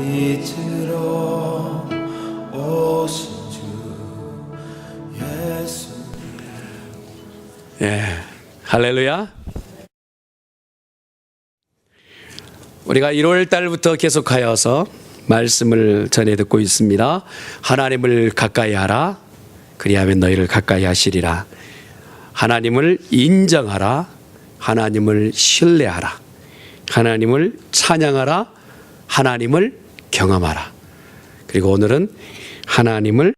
빛으로 오신 주 예수. 할렐루야. 우리가 1월 달부터 계속하여서 말씀을 전해 듣고 있습니다. 하나님을 가까이 하라, 그리하면 너희를 가까이 하시리라. 하나님을 인정하라, 하나님을 신뢰하라, 하나님을 찬양하라, 하나님을 경험하라. 그리고 오늘은 하나님을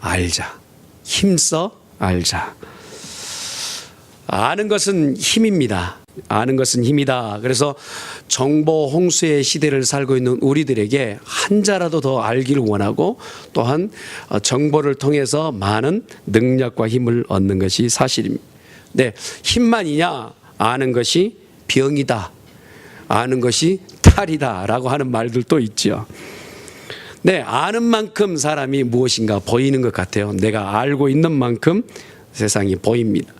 알자, 힘써 알자. 아는 것은 힘입니다. 아는 것은 힘이다. 그래서 정보 홍수의 시대를 살고 있는 우리들에게 한 자라도 더 알기를 원하고, 또한 정보를 통해서 많은 능력과 힘을 얻는 것이 사실입니다. 네, 힘만이냐? 아는 것이 병이다, 아는 것이 탈이다 라고 하는 말들도 있죠. 네, 아는 만큼 사람이 무엇인가 보이는 것 같아요. 내가 알고 있는 만큼 세상이 보입니다.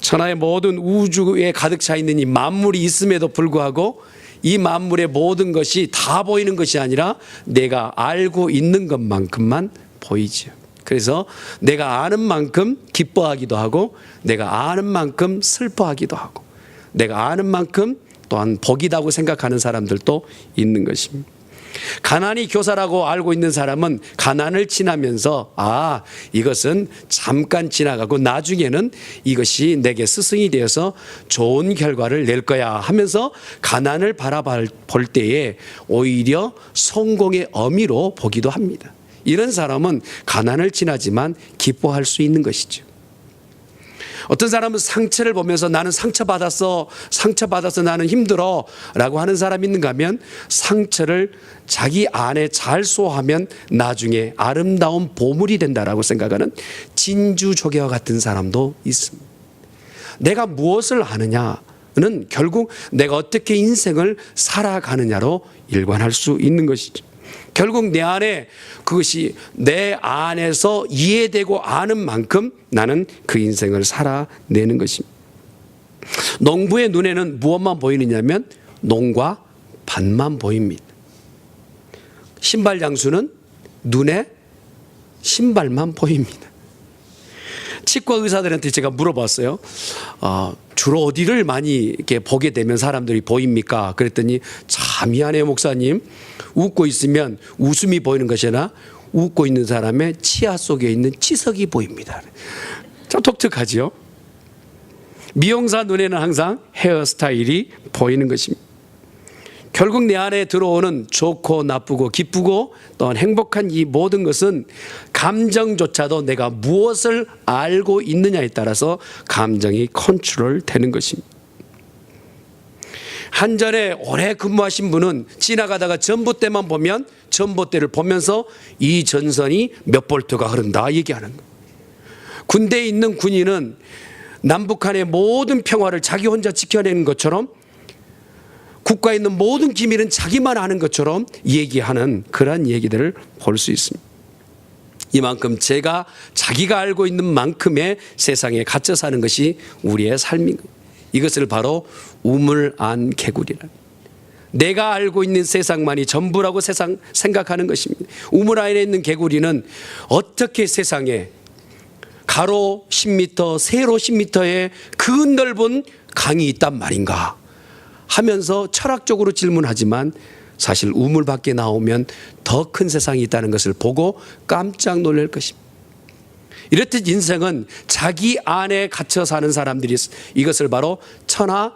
천하의 모든 우주에 가득 차 있는 이 만물이 있음에도 불구하고 이 만물의 모든 것이 다 보이는 것이 아니라 내가 알고 있는 것만큼만 보이죠. 그래서 내가 아는 만큼 기뻐하기도 하고, 내가 아는 만큼 슬퍼하기도 하고, 내가 아는 만큼 또한 복이다고 생각하는 사람들도 있는 것입니다. 가난이 교사라고 알고 있는 사람은 가난을 지나면서 이것은 잠깐 지나가고 나중에는 이것이 내게 스승이 되어서 좋은 결과를 낼 거야 하면서 가난을 바라볼 때에 오히려 성공의 어미로 보기도 합니다. 이런 사람은 가난을 지나지만 기뻐할 수 있는 것이죠. 어떤 사람은 상처를 보면서 나는 상처받았어 나는 힘들어 라고 하는 사람이 있는가 하면, 상처를 자기 안에 잘 소화하면 나중에 아름다운 보물이 된다라고 생각하는 진주조개와 같은 사람도 있습니다. 내가 무엇을 아느냐는 결국 내가 어떻게 인생을 살아가느냐로 일관할 수 있는 것이죠. 결국 내 안에 그것이 내 안에서 이해되고 아는 만큼 나는 그 인생을 살아내는 것입니다. 농부의 눈에는 무엇만 보이느냐면 농과 밭만 보입니다. 신발 장수는 눈에 신발만 보입니다. 치과 의사들한테 제가 물어봤어요. 주로 어디를 많이 이렇게 보게 되면 사람들이 보입니까? 그랬더니 참 미안해요 목사님, 웃고 있으면 웃음이 보이는 것이 아니라 웃고 있는 사람의 치아 속에 있는 치석이 보입니다. 참 독특하지요. 미용사 눈에는 항상 헤어스타일이 보이는 것입니다. 결국 내 안에 들어오는 좋고 나쁘고 기쁘고 또한 행복한 이 모든 것은 감정조차도 내가 무엇을 알고 있느냐에 따라서 감정이 컨트롤 되는 것입니다. 한전에 오래 근무하신 분은 지나가다가 전봇대만 보면 전봇대를 보면서 이 전선이 몇 볼트가 흐른다 얘기하는 거예요. 군대에 있는 군인은 남북한의 모든 평화를 자기 혼자 지켜내는 것처럼, 국가에 있는 모든 기밀은 자기만 아는 것처럼 얘기하는 그러한 얘기들을 볼 수 있습니다. 이만큼 자기가 알고 있는 만큼의 세상에 갇혀 사는 것이 우리의 삶인 거예요. 이것을 바로 우물 안 개구리라. 내가 알고 있는 세상만이 전부라고 생각하는 것입니다. 우물 안에 있는 개구리는 어떻게 세상에 가로 10m, 세로 10m의 그 넓은 강이 있단 말인가 하면서 철학적으로 질문하지만, 사실 우물 밖에 나오면 더 큰 세상이 있다는 것을 보고 깜짝 놀랄 것입니다. 이렇듯 인생은 자기 안에 갇혀 사는 사람들이 이것을 바로 천하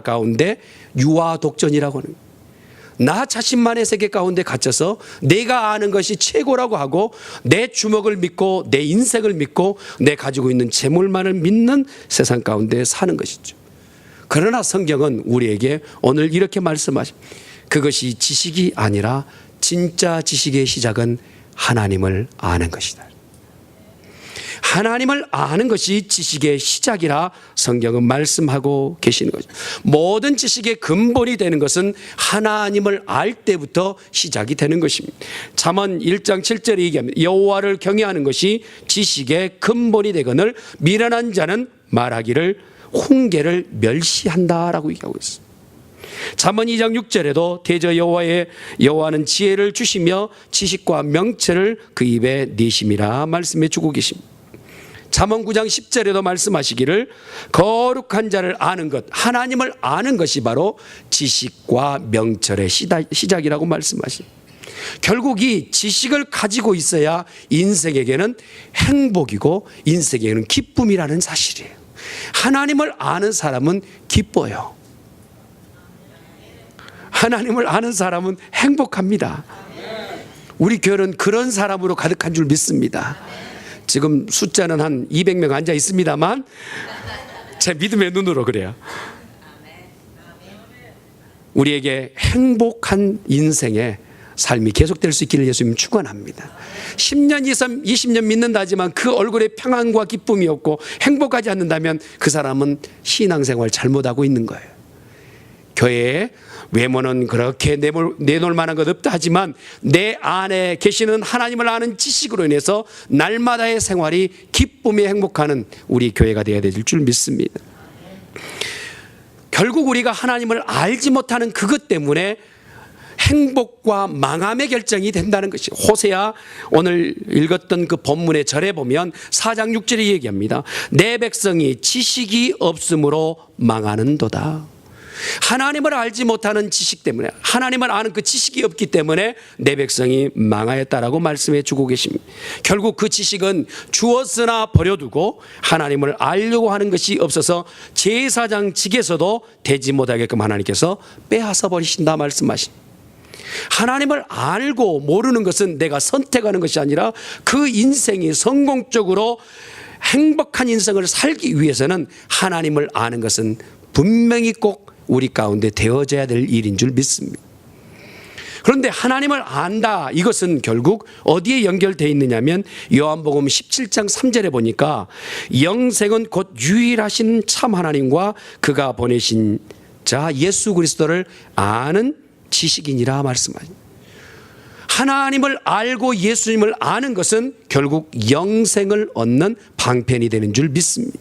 가운데 유아독전이라고 하는 거예요. 나 자신만의 세계 가운데 갇혀서 내가 아는 것이 최고라고 하고, 내 주먹을 믿고 내 인생을 믿고 내 가지고 있는 재물만을 믿는 세상 가운데 사는 것이죠. 그러나 성경은 우리에게 오늘 이렇게 말씀하십니다. 그것이 지식이 아니라 진짜 지식의 시작은 하나님을 아는 것이다. 하나님을 아는 것이 지식의 시작이라 성경은 말씀하고 계시는 거죠. 모든 지식의 근본이 되는 것은 하나님을 알 때부터 시작이 되는 것입니다. 잠언 1장 7절에 얘기합니다. 여호와를 경외하는 것이 지식의 근본이 되거늘 미련한 자는 말하기를 훈계를 멸시한다라고 얘기하고 있습니다. 잠언 2장 6절에도 대저 여호와는 지혜를 주시며 지식과 명철을 그 입에 내심이라 말씀해 주고 계십니다. 잠언 9장 10절에도 말씀하시기를 거룩한 자를 아는 것, 하나님을 아는 것이 바로 지식과 명철의 시작이라고 말씀하십니다. 결국 이 지식을 가지고 있어야 인생에게는 행복이고 인생에게는 기쁨이라는 사실이에요. 하나님을 아는 사람은 기뻐요. 하나님을 아는 사람은 행복합니다. 우리 교회는 그런 사람으로 가득한 줄 믿습니다. 지금 숫자는 한 200명 앉아 있습니다만 제 믿음의 눈으로 그래요. 우리에게 행복한 인생의 삶이 계속될 수 있기를 예수님 축원합니다. 10년 이상 20년 믿는다 하지만 그 얼굴에 평안과 기쁨이 없고 행복하지 않는다면 그 사람은 신앙생활 잘못하고 있는 거예요. 교회에 외모는 그렇게 내놓을 만한 것 없다 하지만 내 안에 계시는 하나님을 아는 지식으로 인해서 날마다의 생활이 기쁨이 행복하는 우리 교회가 되어야 될 줄 믿습니다. 결국 우리가 하나님을 알지 못하는 그것 때문에 행복과 망함의 결정이 된다는 것이, 호세아 오늘 읽었던 그 본문의 절에 보면 4장 6절에 얘기합니다. 내 백성이 지식이 없으므로 망하는도다. 하나님을 알지 못하는 지식 때문에, 하나님을 아는 그 지식이 없기 때문에 내 백성이 망하였다라고 말씀해 주고 계십니다. 결국 그 지식은 주었으나 버려두고 하나님을 알려고 하는 것이 없어서 제사장직에서도 되지 못하게끔 하나님께서 빼앗아 버리신다 말씀하십니다. 하나님을 알고 모르는 것은 내가 선택하는 것이 아니라 그 인생이 성공적으로 행복한 인생을 살기 위해서는 하나님을 아는 것은 분명히 꼭 우리 가운데 되어져야 될 일인 줄 믿습니다. 그런데 하나님을 안다, 이것은 결국 어디에 연결되어 있느냐면 요한복음 17장 3절에 보니까 영생은 곧 유일하신 참 하나님과 그가 보내신 자 예수 그리스도를 아는 지식이니라 말씀하십니다. 하나님을 알고 예수님을 아는 것은 결국 영생을 얻는 방편이 되는 줄 믿습니다.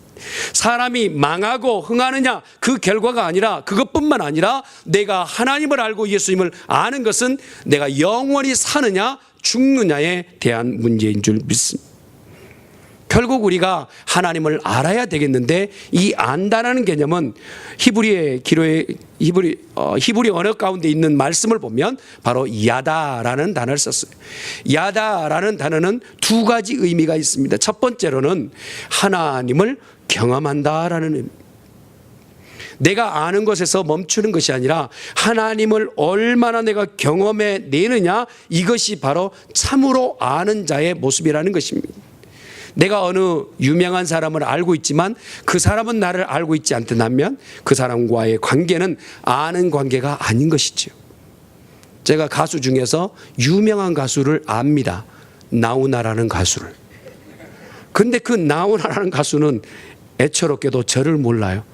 사람이 망하고 흥하느냐 그 결과가 아니라, 그것뿐만 아니라 내가 하나님을 알고 예수님을 아는 것은 내가 영원히 사느냐 죽느냐에 대한 문제인 줄 믿습니다. 결국 우리가 하나님을 알아야 되겠는데 이 안다라는 개념은 히브리 언어 가운데 있는 말씀을 보면 바로 야다라는 단어를 썼어요. 야다라는 단어는 두 가지 의미가 있습니다. 첫 번째로는 하나님을 경험한다라는 의미. 내가 아는 것에서 멈추는 것이 아니라 하나님을 얼마나 내가 경험해 내느냐, 이것이 바로 참으로 아는 자의 모습이라는 것입니다. 내가 어느 유명한 사람을 알고 있지만 그 사람은 나를 알고 있지 않다면 그 사람과의 관계는 아는 관계가 아닌 것이죠. 제가 가수 중에서 유명한 가수를 압니다. 나훈아라는 가수를. 근데 그 나훈아라는 가수는 애처롭게도 저를 몰라요.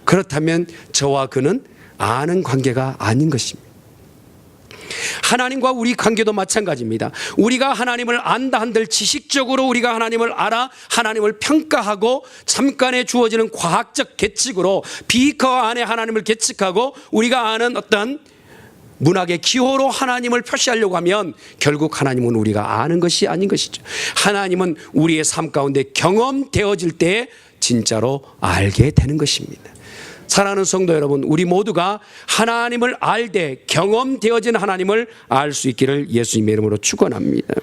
그렇다면 저와 그는 아는 관계가 아닌 것입니다. 하나님과 우리 관계도 마찬가지입니다. 우리가 하나님을 안다 한들 지식적으로 우리가 하나님을 알아 하나님을 평가하고 잠깐에 주어지는 과학적 계측으로 비커 안에 하나님을 계측하고 우리가 아는 어떤 문학의 기호로 하나님을 표시하려고 하면 결국 하나님은 우리가 아는 것이 아닌 것이죠. 하나님은 우리의 삶 가운데 경험되어질 때 진짜로 알게 되는 것입니다. 사랑하는 성도 여러분, 우리 모두가 하나님을 알되 경험되어진 하나님을 알 수 있기를 예수님의 이름으로 축원합니다.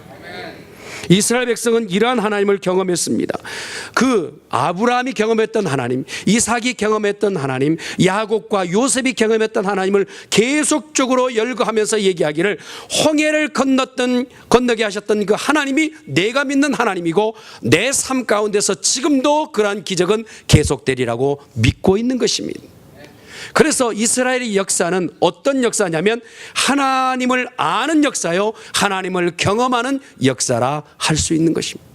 이스라엘 백성은 이러한 하나님을 경험했습니다. 그 아브라함이 경험했던 하나님, 이삭이 경험했던 하나님, 야곱과 요셉이 경험했던 하나님을 계속적으로 열거하면서 얘기하기를 홍해를 건너게 하셨던 그 하나님이 내가 믿는 하나님이고 내 삶 가운데서 지금도 그러한 기적은 계속되리라고 믿고 있는 것입니다. 그래서 이스라엘의 역사는 어떤 역사냐면 하나님을 아는 역사요, 하나님을 경험하는 역사라 할 수 있는 것입니다.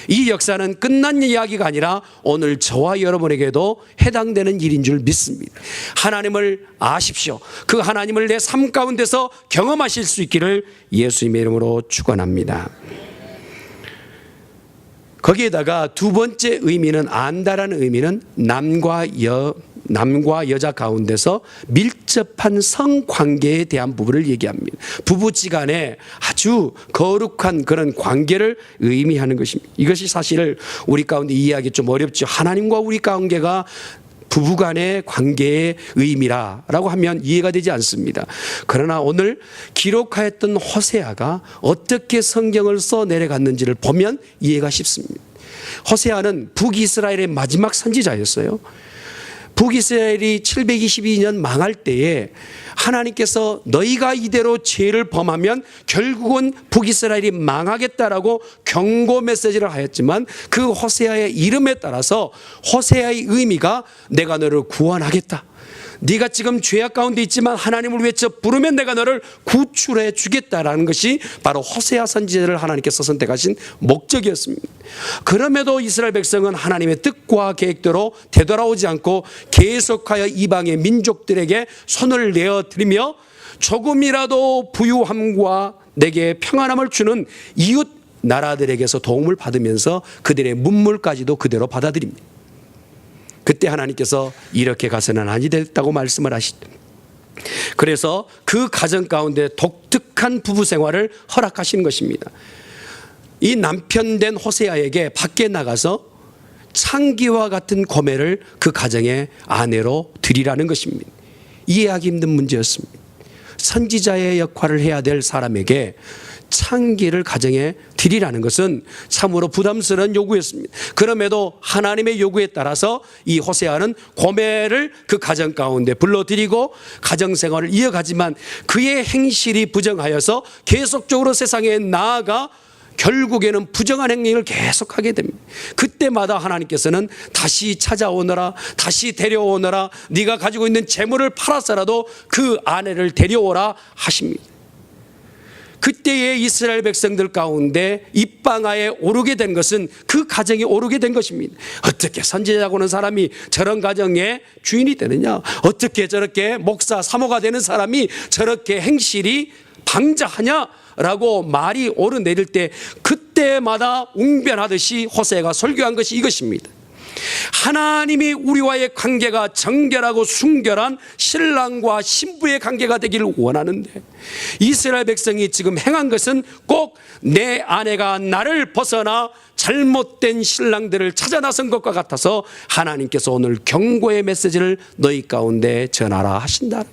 이 역사는 끝난 이야기가 아니라 오늘 저와 여러분에게도 해당되는 일인 줄 믿습니다. 하나님을 아십시오. 그 하나님을 내 삶 가운데서 경험하실 수 있기를 예수님의 이름으로 축원합니다. 거기에다가 두 번째 의미는, 안다라는 의미는 남과 여자 가운데서 밀접한 성관계에 대한 부분을 얘기합니다. 부부지간에 아주 거룩한 그런 관계를 의미하는 것입니다. 이것이 사실 우리 가운데 이해하기 좀 어렵죠. 하나님과 우리 관계가 부부간의 관계의 의미라고 하면 이해가 되지 않습니다. 그러나 오늘 기록하였던 호세아가 어떻게 성경을 써 내려갔는지를 보면 이해가 쉽습니다. 호세아는 북이스라엘의 마지막 선지자였어요. 북이스라엘이 722년 망할 때에 하나님께서 너희가 이대로 죄를 범하면 결국은 북이스라엘이 망하겠다라고 경고 메시지를 하였지만 그 호세아의 이름에 따라서 호세아의 의미가 내가 너를 구원하겠다. 네가 지금 죄악 가운데 있지만 하나님을 외쳐 부르면 내가 너를 구출해 주겠다라는 것이 바로 호세아 선지자를 하나님께서 선택하신 목적이었습니다. 그럼에도 이스라엘 백성은 하나님의 뜻과 계획대로 되돌아오지 않고 계속하여 이방의 민족들에게 손을 내어드리며 조금이라도 부유함과 내게 평안함을 주는 이웃 나라들에게서 도움을 받으면서 그들의 문물까지도 그대로 받아들입니다. 그때 하나님께서 이렇게 가서는 아니 됐다고 말씀을 하시죠. 그래서 그 가정 가운데 독특한 부부 생활을 허락하시는 것입니다. 이 남편된 호세아에게 밖에 나가서 창기와 같은 고매를 그 가정의 아내로 드리라는 것입니다. 이해하기 힘든 문제였습니다. 선지자의 역할을 해야 될 사람에게 창기를 가정에 드리라는 것은 참으로 부담스러운 요구였습니다. 그럼에도 하나님의 요구에 따라서 이 호세아는 고매를 그 가정 가운데 불러들이고 가정생활을 이어가지만 그의 행실이 부정하여서 계속적으로 세상에 나아가 결국에는 부정한 행위를 계속하게 됩니다. 그때마다 하나님께서는 다시 찾아오너라, 다시 데려오너라, 네가 가지고 있는 재물을 팔아서라도 그 아내를 데려오라 하십니다. 그때의 이스라엘 백성들 가운데 입방아에 오르게 된 것은 그 가정에 오르게 된 것입니다. 어떻게 선지자라고 하는 사람이 저런 가정의 주인이 되느냐? 어떻게 저렇게 목사 사모가 되는 사람이 저렇게 행실이 방자하냐? 라고 말이 오르내릴 때 그때마다 웅변하듯이 호세아가 설교한 것이 이것입니다. 하나님이 우리와의 관계가 정결하고 순결한 신랑과 신부의 관계가 되기를 원하는데 이스라엘 백성이 지금 행한 것은 꼭 내 아내가 나를 벗어나 잘못된 신랑들을 찾아 나선 것과 같아서 하나님께서 오늘 경고의 메시지를 너희 가운데 전하라 하신다.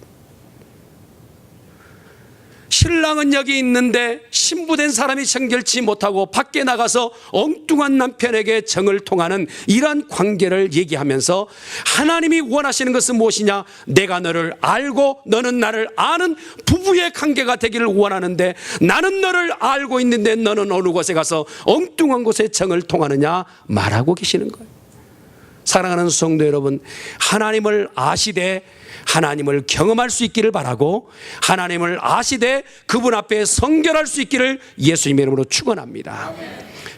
신랑은 여기 있는데 신부된 사람이 정결치 못하고 밖에 나가서 엉뚱한 남편에게 정을 통하는 이러한 관계를 얘기하면서 하나님이 원하시는 것은 무엇이냐? 내가 너를 알고 너는 나를 아는 부부의 관계가 되기를 원하는데 나는 너를 알고 있는데 너는 어느 곳에 가서 엉뚱한 곳에 정을 통하느냐 말하고 계시는 거예요. 사랑하는 성도 여러분, 하나님을 아시되 하나님을 경험할 수 있기를 바라고 하나님을 아시되 그분 앞에 성결할 수 있기를 예수님의 이름으로 축원합니다.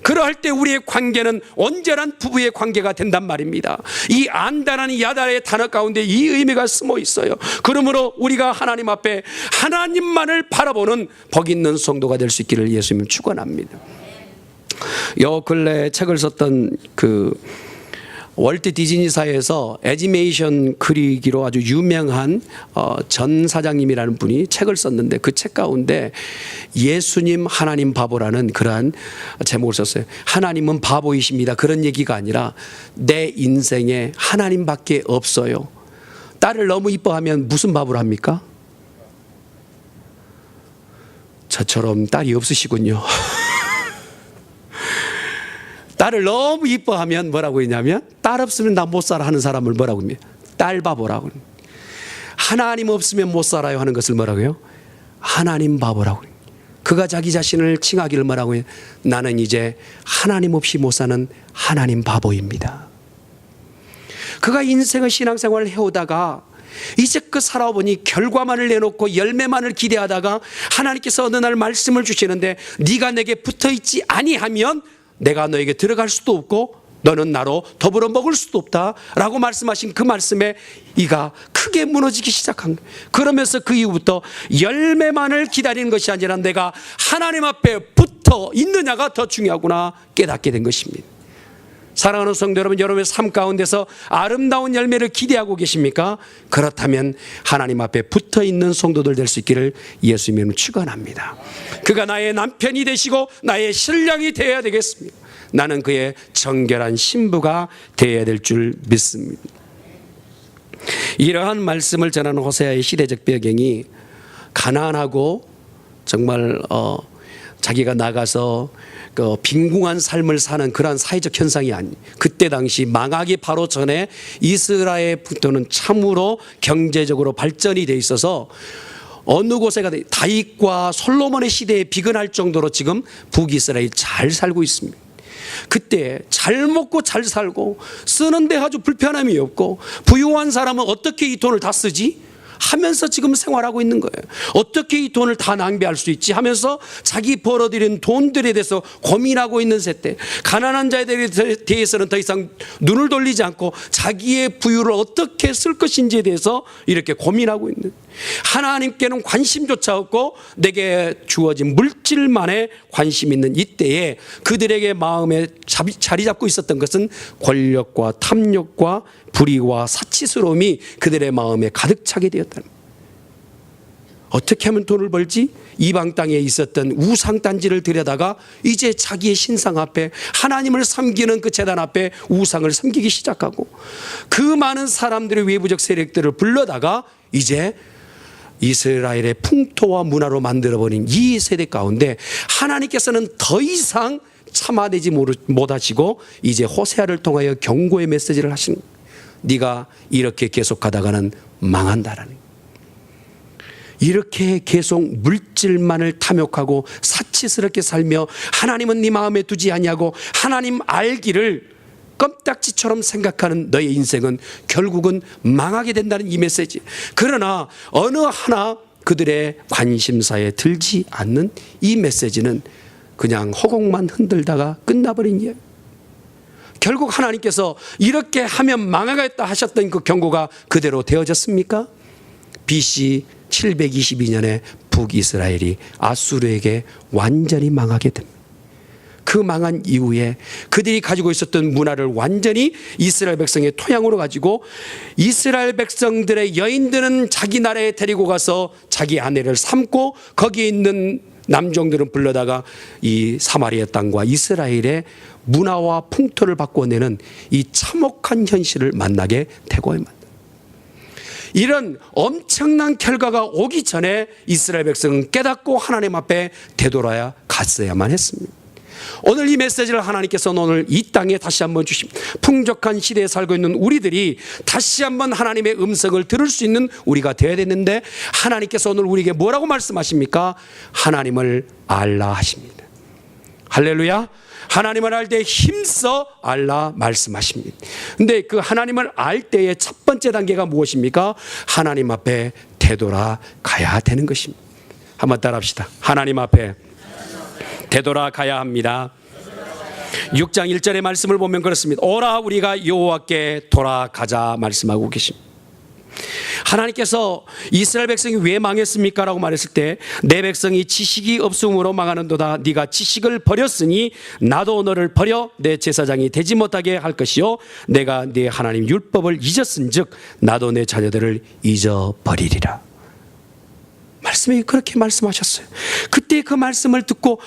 그러할 때 우리의 관계는 온전한 부부의 관계가 된단 말입니다. 이 안다라는 야다의 단어 가운데 이 의미가 숨어 있어요. 그러므로 우리가 하나님 앞에 하나님만을 바라보는 복 있는 성도가 될 수 있기를 예수님 축원합니다. 요 근래 책을 썼던 월트 디즈니사에서 애니메이션 그리기로 아주 유명한 전 사장님이라는 분이 책을 썼는데 그 책 가운데 예수님 하나님 바보라는 그러한 제목을 썼어요. 하나님은 바보이십니다. 그런 얘기가 아니라 내 인생에 하나님밖에 없어요. 딸을 너무 이뻐하면 무슨 바보를 합니까? 저처럼 딸이 없으시군요. 딸을 너무 이뻐하면 뭐라고 했냐면 딸 없으면 나 못 살아 하는 사람을 뭐라고 합니까? 딸 바보라고. 하나님 없으면 못 살아요 하는 것을 뭐라고 해요? 하나님 바보라고. 그가 자기 자신을 칭하기를 뭐라고 해요? 나는 이제 하나님 없이 못 사는 하나님 바보입니다. 그가 인생의 신앙생활을 해오다가 이제껏 살아보니 결과만을 내놓고 열매만을 기대하다가 하나님께서 어느 날 말씀을 주시는데 네가 내게 붙어있지 아니하면 내가 너에게 들어갈 수도 없고 너는 나로 더불어 먹을 수도 없다라고 말씀하신 그 말씀에 이가 크게 무너지기 시작한 거예요. 그러면서 그 이후부터 열매만을 기다리는 것이 아니라 내가 하나님 앞에 붙어 있느냐가 더 중요하구나 깨닫게 된 것입니다. 사랑하는 성도 여러분, 여러분의 삶 가운데서 아름다운 열매를 기대하고 계십니까? 그렇다면 하나님 앞에 붙어있는 성도들 될 수 있기를 예수님은 축원합니다. 그가 나의 남편이 되시고 나의 신랑이 되어야 되겠습니다. 나는 그의 정결한 신부가 되어야 될 줄 믿습니다. 이러한 말씀을 전하는 호세아의 시대적 배경이 가난하고 정말 자기가 나가서 그 빈궁한 삶을 사는 그러한 사회적 현상이 아니. 그때 당시 망하기 바로 전에 이스라엘부터는 참으로 경제적으로 발전이 돼 있어서 어느 곳에가 다윗과 솔로몬의 시대에 비근할 정도로 지금 북이스라엘이 잘 살고 있습니다. 그때 잘 먹고 잘 살고 쓰는데 아주 불편함이 없고 부유한 사람은 어떻게 이 돈을 다 쓰지? 하면서 지금 생활하고 있는 거예요. 어떻게 이 돈을 다 낭비할 수 있지 하면서 자기 벌어들인 돈들에 대해서 고민하고 있는 세대. 가난한 자에 대해서는 더 이상 눈을 돌리지 않고 자기의 부유를 어떻게 쓸 것인지에 대해서 이렇게 고민하고 있는, 하나님께는 관심조차 없고 내게 주어진 물질만에 관심 있는 이때에 그들에게 마음에 자리 잡고 있었던 것은 권력과 탐욕과 불의와 사치스러움이 그들의 마음에 가득 차게 되었다. 어떻게 하면 돈을 벌지? 이방 땅에 있었던 우상단지를 들여다가 이제 자기의 신상 앞에, 하나님을 섬기는 그 제단 앞에 우상을 섬기기 시작하고, 그 많은 사람들의 외부적 세력들을 불러다가 이제 이스라엘의 풍토와 문화로 만들어버린 이 세대 가운데 하나님께서는 더 이상 참아내지 못하시고 이제 호세아를 통하여 경고의 메시지를 하시는 거예요. 네가 이렇게 계속하다가는 망한다라는 거예요. 이렇게 계속 물질만을 탐욕하고 사치스럽게 살며 하나님은 네 마음에 두지 아니하고 하나님 알기를 껌딱지처럼 생각하는 너의 인생은 결국은 망하게 된다는 이 메시지. 그러나 어느 하나 그들의 관심사에 들지 않는 이 메시지는 그냥 허공만 흔들다가 끝나버린 이야기. 결국 하나님께서 이렇게 하면 망하겠다 하셨던 그 경고가 그대로 되어졌습니까? BC 722년에 북이스라엘이 아수르에게 완전히 망하게 됩니다. 그 망한 이후에 그들이 가지고 있었던 문화를 완전히 이스라엘 백성의 토양으로 가지고 이스라엘 백성들의 여인들은 자기 나라에 데리고 가서 자기 아내를 삼고 거기에 있는 남종들은 불러다가 이 사마리아 땅과 이스라엘의 문화와 풍토를 바꿔내는 이 참혹한 현실을 만나게 되고 있습니다. 이런 엄청난 결과가 오기 전에 이스라엘 백성은 깨닫고 하나님 앞에 되돌아야 갔어야만 했습니다. 오늘 이 메시지를 하나님께서 오늘 이 땅에 다시 한번 주신, 풍족한 시대에 살고 있는 우리들이 다시 한번 하나님의 음성을 들을 수 있는 우리가 되어야 되는데, 하나님께서 오늘 우리에게 뭐라고 말씀하십니까? 하나님을 알라 하십니다. 할렐루야. 하나님을 알 때 힘써 알라 말씀하십니다. 근데 그 하나님을 알 때의 첫 번째 단계가 무엇입니까? 하나님 앞에 되돌아가야 되는 것입니다. 한번 따라합시다. 하나님 앞에 되돌아가야 합니다. 6장 1절의 말씀을 보면 그렇습니다. 오라 우리가 여호와께 돌아가자 말씀하고 계십니다. 하나님께서 이스라엘 백성이 왜 망했습니까? 라고 말했을 때, 내 백성이 지식이 없음으로 망하는도다. 네가 지식을 버렸으니 나도 너를 버려 내 제사장이 되지 못하게 할 것이요 내가 네 하나님 율법을 잊었은즉 나도 내 자녀들을 잊어버리리라. 말씀이 그렇게 말씀하셨어요. 그때 그 말씀을 듣고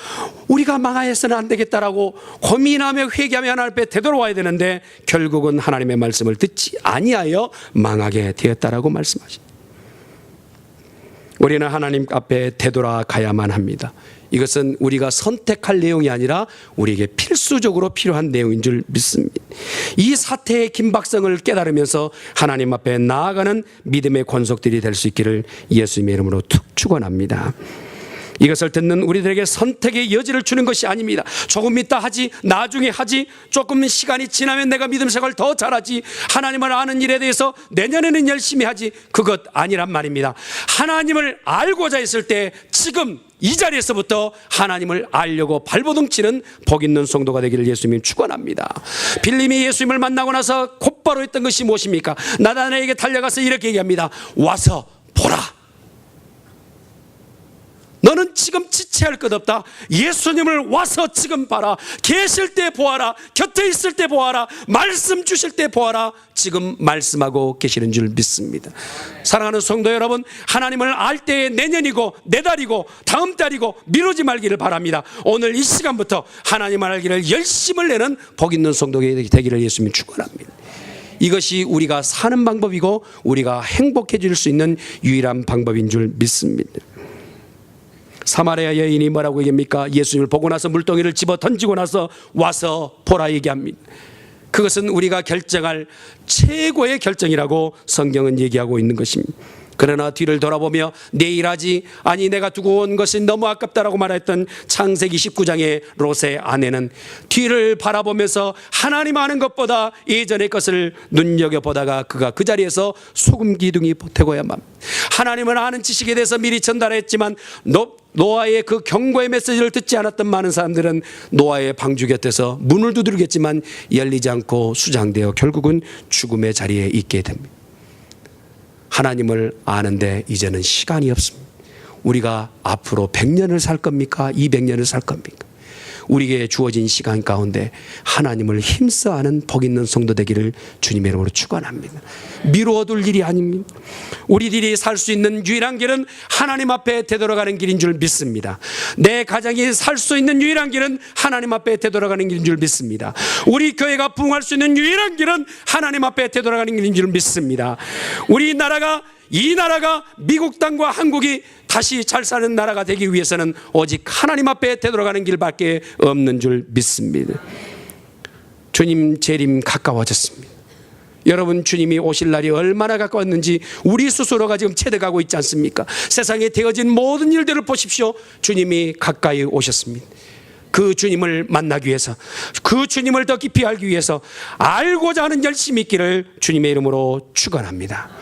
우리가 망하여서는 안 되겠다라고 고민하며 회개하며 하나님 앞에 되돌아와야 되는데 결국은 하나님의 말씀을 듣지 아니하여 망하게 되었다라고 말씀하십니다. 우리는 하나님 앞에 되돌아가야만 합니다. 이것은 우리가 선택할 내용이 아니라 우리에게 필수적으로 필요한 내용인 줄 믿습니다. 이 사태의 긴박성을 깨달으면서 하나님 앞에 나아가는 믿음의 권속들이 될 수 있기를 예수님의 이름으로 축원합니다. 이것을 듣는 우리들에게 선택의 여지를 주는 것이 아닙니다. 조금 이따 하지, 나중에 하지, 조금 시간이 지나면 내가 믿음 생활을 더 잘하지, 하나님을 아는 일에 대해서 내년에는 열심히 하지, 그것 아니란 말입니다. 하나님을 알고자 했을 때 지금 이 자리에서부터 하나님을 알려고 발버둥 치는 복 있는 성도가 되기를 예수님이 축원합니다. 빌림이 예수님을 만나고 나서 곧바로 했던 것이 무엇입니까? 나다나에게 달려가서 이렇게 얘기합니다. 와서 보라. 너는 지금 지체할 것 없다. 예수님을 와서 지금 봐라. 계실 때 보아라. 곁에 있을 때 보아라. 말씀 주실 때 보아라. 지금 말씀하고 계시는 줄 믿습니다. 사랑하는 성도 여러분, 하나님을 알 때에 내년이고 내달이고 다음 달이고 미루지 말기를 바랍니다. 오늘 이 시간부터 하나님을 알기를 열심을 내는 복 있는 성도가 되기를 예수님 축원합니다. 이것이 우리가 사는 방법이고 우리가 행복해질 수 있는 유일한 방법인 줄 믿습니다. 사마리아 여인이 뭐라고 얘기합니까? 예수님을 보고 나서 물동이를 집어 던지고 나서 와서 보라 얘기합니다. 그것은 우리가 결정할 최고의 결정이라고 성경은 얘기하고 있는 것입니다. 그러나 뒤를 돌아보며 내일 하지, 아니 내가 두고 온 것이 너무 아깝다라고 말했던 창세기 19장의 롯의 아내는 뒤를 바라보면서 하나님 아는 것보다 예전의 것을 눈여겨보다가 그가 그 자리에서 소금 기둥이 보태고야만, 하나님을 아는 지식에 대해서 미리 전달했지만 노아의 그 경고의 메시지를 듣지 않았던 많은 사람들은 노아의 방주 곁에서 문을 두드리겠지만 열리지 않고 수장되어 결국은 죽음의 자리에 있게 됩니다. 하나님을 아는데 이제는 시간이 없습니다. 우리가 앞으로 100년을 살 겁니까? 200년을 살 겁니까? 우리에게 주어진 시간 가운데 하나님을 힘써 아는 복 있는 성도 되기를 주님의 이름으로 축원합니다. 미루어둘 일이 아닙니다. 우리들이 살 수 있는 유일한 길은 하나님 앞에 되돌아가는 길인 줄 믿습니다. 내 가정이 살 수 있는 유일한 길은 하나님 앞에 되돌아가는 길인 줄 믿습니다. 우리 교회가 부흥할 수 있는 유일한 길은 하나님 앞에 되돌아가는 길인 줄 믿습니다. 이 나라가 미국 땅과 한국이 다시 잘 사는 나라가 되기 위해서는 오직 하나님 앞에 되돌아가는 길밖에 없는 줄 믿습니다. 주님 재림 가까워졌습니다. 여러분, 주님이 오실 날이 얼마나 가까웠는지 우리 스스로가 지금 체득하고 있지 않습니까? 세상에 되어진 모든 일들을 보십시오. 주님이 가까이 오셨습니다. 그 주님을 만나기 위해서, 그 주님을 더 깊이 알기 위해서 알고자 하는 열심이 있기를 주님의 이름으로 축원합니다.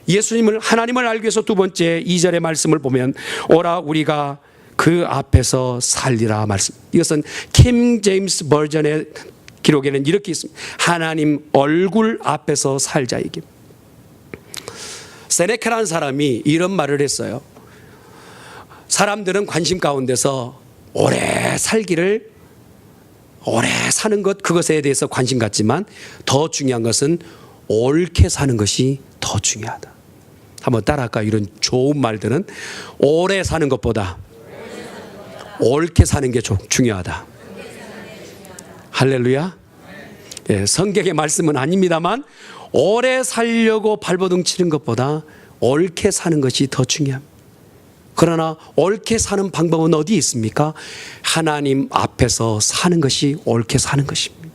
예수님을, 하나님을 알기 위해서 두 번째 2절의 말씀을 보면 오라 우리가 그 앞에서 살리라 말씀. 이것은 킹 제임스 버전의 기록에는 이렇게 있습니다. 하나님 얼굴 앞에서 살자 얘기. 세네카라는 사람이 이런 말을 했어요. 사람들은 관심 가운데서 오래 살기를, 오래 사는 것, 그것에 대해서 관심 갖지만 더 중요한 것은 옳게 사는 것이 더 중요하다. 한번 따라할까요? 이런 좋은 말들은 오래 사는 것보다 옳게 사는 게 중요하다. 할렐루야. 예, 성경의 말씀은 아닙니다만 오래 살려고 발버둥 치는 것보다 옳게 사는 것이 더 중요합니다. 그러나 옳게 사는 방법은 어디에 있습니까? 하나님 앞에서 사는 것이 옳게 사는 것입니다.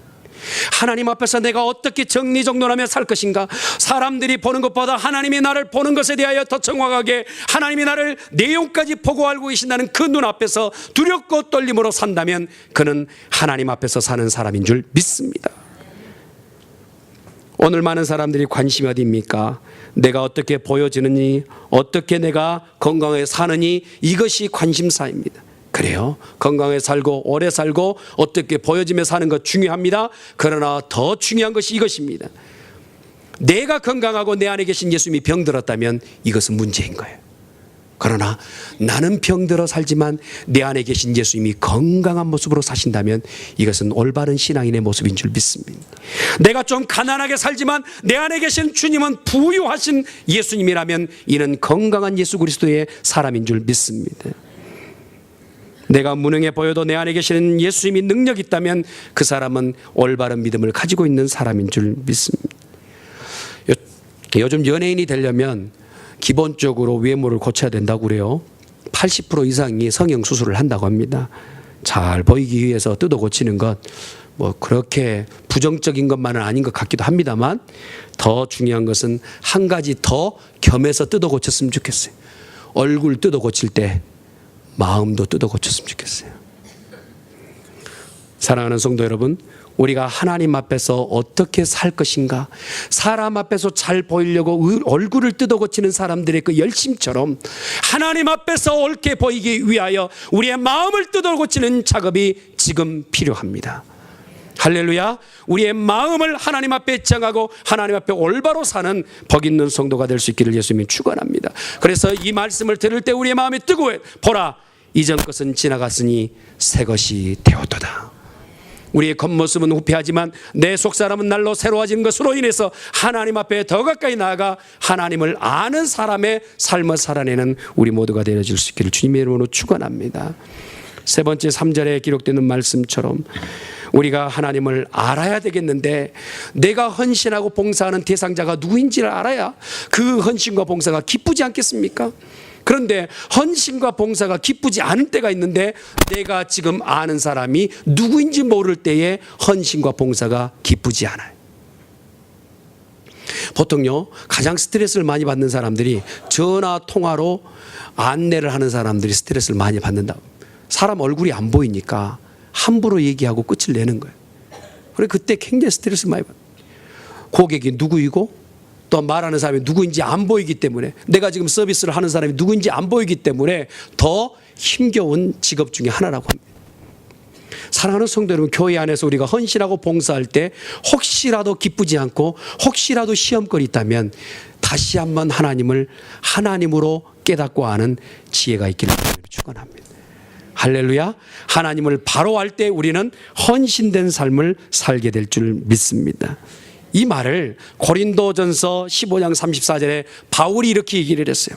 하나님 앞에서 내가 어떻게 정리정돈하며 살 것인가? 사람들이 보는 것보다 하나님이 나를 보는 것에 대하여 더 정확하게 하나님이 나를 내용까지 보고 알고 계신다는 그 눈 앞에서 두렵고 떨림으로 산다면 그는 하나님 앞에서 사는 사람인 줄 믿습니다. 오늘 많은 사람들이 관심이 어디입니까? 내가 어떻게 보여지느니, 어떻게 내가 건강하게 사느니, 이것이 관심사입니다. 그래요. 건강하게 살고 오래 살고 어떻게 보여지며 사는 것 중요합니다. 그러나 더 중요한 것이 이것입니다. 내가 건강하고 내 안에 계신 예수님이 병들었다면 이것은 문제인 거예요. 그러나 나는 병들어 살지만 내 안에 계신 예수님이 건강한 모습으로 사신다면 이것은 올바른 신앙인의 모습인 줄 믿습니다. 내가 좀 가난하게 살지만 내 안에 계신 주님은 부유하신 예수님이라면 이는 건강한 예수 그리스도의 사람인 줄 믿습니다. 내가 무능해 보여도 내 안에 계시는 예수님이 능력이 있다면 그 사람은 올바른 믿음을 가지고 있는 사람인 줄 믿습니다. 요즘 연예인이 되려면 기본적으로 외모를 고쳐야 된다고 그래요. 80% 이상이 성형수술을 한다고 합니다. 잘 보이기 위해서 뜯어 고치는 것, 뭐 그렇게 부정적인 것만은 아닌 것 같기도 합니다만 더 중요한 것은 한 가지 더 겸해서 뜯어 고쳤으면 좋겠어요. 얼굴 뜯어 고칠 때 마음도 뜯어 고쳤으면 좋겠어요. 사랑하는 성도 여러분, 우리가 하나님 앞에서 어떻게 살 것인가, 사람 앞에서 잘 보이려고 얼굴을 뜯어 고치는 사람들의 그 열심처럼 하나님 앞에서 옳게 보이기 위하여 우리의 마음을 뜯어 고치는 작업이 지금 필요합니다. 할렐루야. 우리의 마음을 하나님 앞에 정하고 하나님 앞에 올바로 사는 복 있는 성도가 될 수 있기를 예수님이 축원합니다. 그래서 이 말씀을 들을 때 우리의 마음이 뜨거워요. 보라, 이전 것은 지나갔으니 새 것이 되었도다. 우리의 겉모습은 후패하지만 내 속사람은 날로 새로워지는 것으로 인해서 하나님 앞에 더 가까이 나아가 하나님을 아는 사람의 삶을 살아내는 우리 모두가 되어줄 수 있기를 주님의 이름으로 축원합니다. 세 번째 3절에 기록되는 말씀처럼 우리가 하나님을 알아야 되겠는데, 내가 헌신하고 봉사하는 대상자가 누구인지를 알아야 그 헌신과 봉사가 기쁘지 않겠습니까? 그런데 헌신과 봉사가 기쁘지 않을 때가 있는데, 내가 지금 아는 사람이 누구인지 모를 때에 헌신과 봉사가 기쁘지 않아요. 보통요, 가장 스트레스를 많이 받는 사람들이 전화 통화로 안내를 하는 사람들이 스트레스를 많이 받는다. 사람 얼굴이 안 보이니까 함부로 얘기하고 끝을 내는 거예요. 그래, 그때 굉장히 스트레스 많이 받아요. 고객이 누구이고 또 말하는 사람이 누구인지 안 보이기 때문에, 내가 지금 서비스를 하는 사람이 누구인지 안 보이기 때문에 더 힘겨운 직업 중에 하나라고 합니다. 사랑하는 성도 여러분, 교회 안에서 우리가 헌신하고 봉사할 때 혹시라도 기쁘지 않고 혹시라도 시험거리 있다면 다시 한번 하나님을 하나님으로 깨닫고 아는 지혜가 있기를 축원합니다. 할렐루야. 하나님을 바로 알 때 우리는 헌신된 삶을 살게 될 줄 믿습니다. 이 말을 고린도전서 15장 34절에 바울이 이렇게 얘기를 했어요.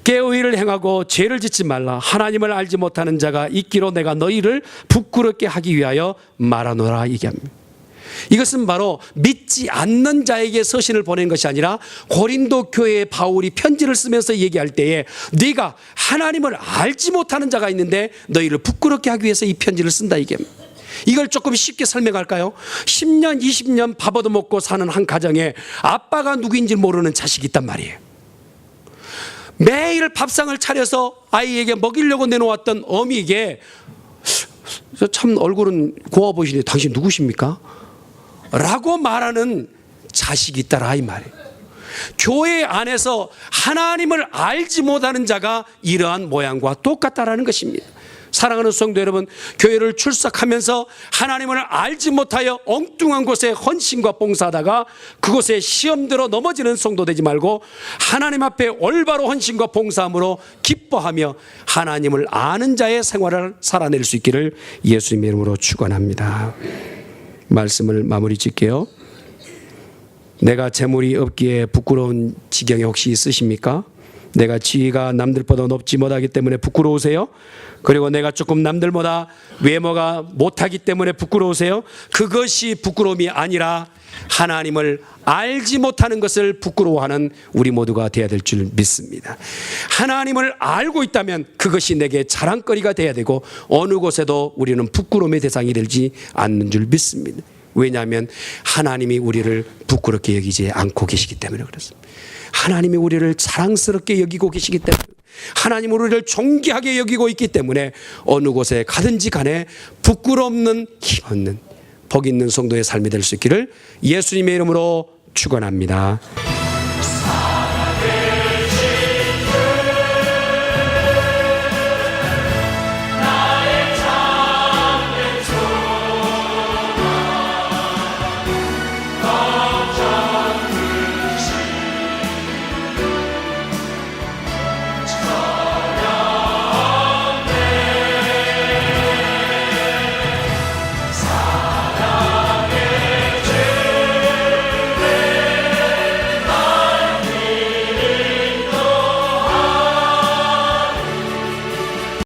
깨의를 행하고 죄를 짓지 말라. 하나님을 알지 못하는 자가 있기로 내가 너희를 부끄럽게 하기 위하여 말하노라 얘기합니다. 이것은 바로 믿지 않는 자에게 서신을 보낸 것이 아니라 고린도 교회에 바울이 편지를 쓰면서 얘기할 때에, 네가 하나님을 알지 못하는 자가 있는데 너희를 부끄럽게 하기 위해서 이 편지를 쓴다 이게. 이걸 조금 쉽게 설명할까요? 10년 20년 밥 얻어먹고 사는 한 가정에 아빠가 누구인지 모르는 자식이 있단 말이에요. 매일 밥상을 차려서 아이에게 먹이려고 내놓았던 어미에게, 참 얼굴은 고와 보이시네, 당신 누구십니까? 라고 말하는 자식이 있다라 이 말이에요. 교회 안에서 하나님을 알지 못하는 자가 이러한 모양과 똑같다라는 것입니다. 사랑하는 성도 여러분, 교회를 출석하면서 하나님을 알지 못하여 엉뚱한 곳에 헌신과 봉사하다가 그곳에 시험 들어 넘어지는 성도 되지 말고, 하나님 앞에 올바로 헌신과 봉사함으로 기뻐하며 하나님을 아는 자의 생활을 살아낼 수 있기를 예수님의 이름으로 축원합니다. 말씀을 마무리 짓게요. 내가 재물이 없기에 부끄러운 지경에 혹시 있으십니까? 내가 지위가 남들보다 높지 못하기 때문에 부끄러우세요? 그리고 내가 조금 남들보다 외모가 못하기 때문에 부끄러우세요? 그것이 부끄러움이 아니라 하나님을 알지 못하는 것을 부끄러워하는 우리 모두가 되어야 될 줄 믿습니다. 하나님을 알고 있다면 그것이 내게 자랑거리가 되어야 되고, 어느 곳에도 우리는 부끄러움의 대상이 되지 않는 줄 믿습니다. 왜냐하면 하나님이 우리를 부끄럽게 여기지 않고 계시기 때문에 그렇습니다. 하나님이 우리를 자랑스럽게 여기고 계시기 때문에, 하나님 우리를 존귀하게 여기고 있기 때문에 어느 곳에 가든지 간에 부끄럽는, 힘없는, 복 있는 성도의 삶이 될 수 있기를 예수님의 이름으로 축원합니다.